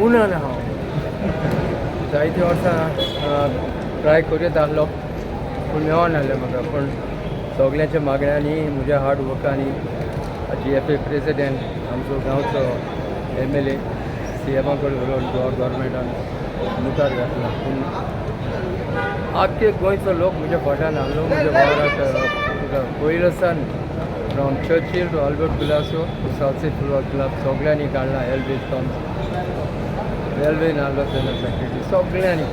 पुण्यान हांव जायतीं वर्सां ट्राय करीत आहलो पूण मेळोन आहलें म्हाका पूण सगळ्यांच्या मागण्यांनी म्हज्या हार्ड वर्कांनी GFA प्रेसिडेंट आमचो गांवचो MLA CMा कडेन व्हरून गव्हर्मेंटान मुखार घातला पूण आख्खे गोंयचो लोक म्हज्या फाटान आहलो म्हज्या वावराक पयलो सान फ्रॉम चर्चिल टू आल्बर्ट पिलासो सावथी फुटबॉल क्लब सगळ्यांनी काडला हेल्थ रेल्वेन आहलो तेन्ना सेक्रेटरी सगळ्यांनी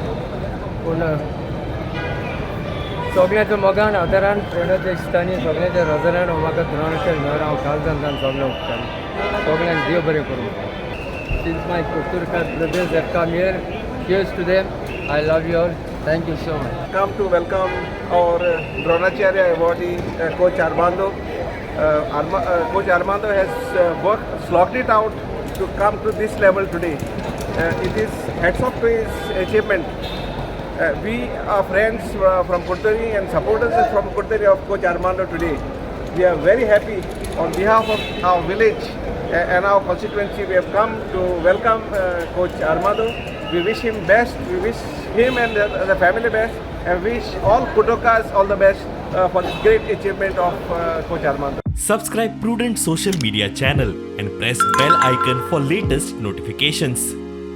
पूण सगळ्यांच्या मोगान आदारान फ्रेंडाच्या इश्टांनी सगळ्यांच्या रजनान म्हाका द्रोणाचार्य मेळ्ळो हांव काळजान सगळें उठतालें सगळ्यांक देव बरें करूं since my Koturkar brothers have come here, cheers to them. I love you all. Thank you so much. Come to welcome our Dronacharya Awardee, Coach Armando. Coach Armando has slogged it out to come to this level today. It is hats off to his achievement. We are friends from Kottari and supporters from Kottari of Coach Armando today. We are very happy on behalf of our village and our constituency. We have come to welcome Coach Armando. We wish him best. We wish him and the family best, and wish all Kotokas all the best for this great achievement of Coach Armando. Subscribe Prudent social media channel and press bell icon for latest notifications.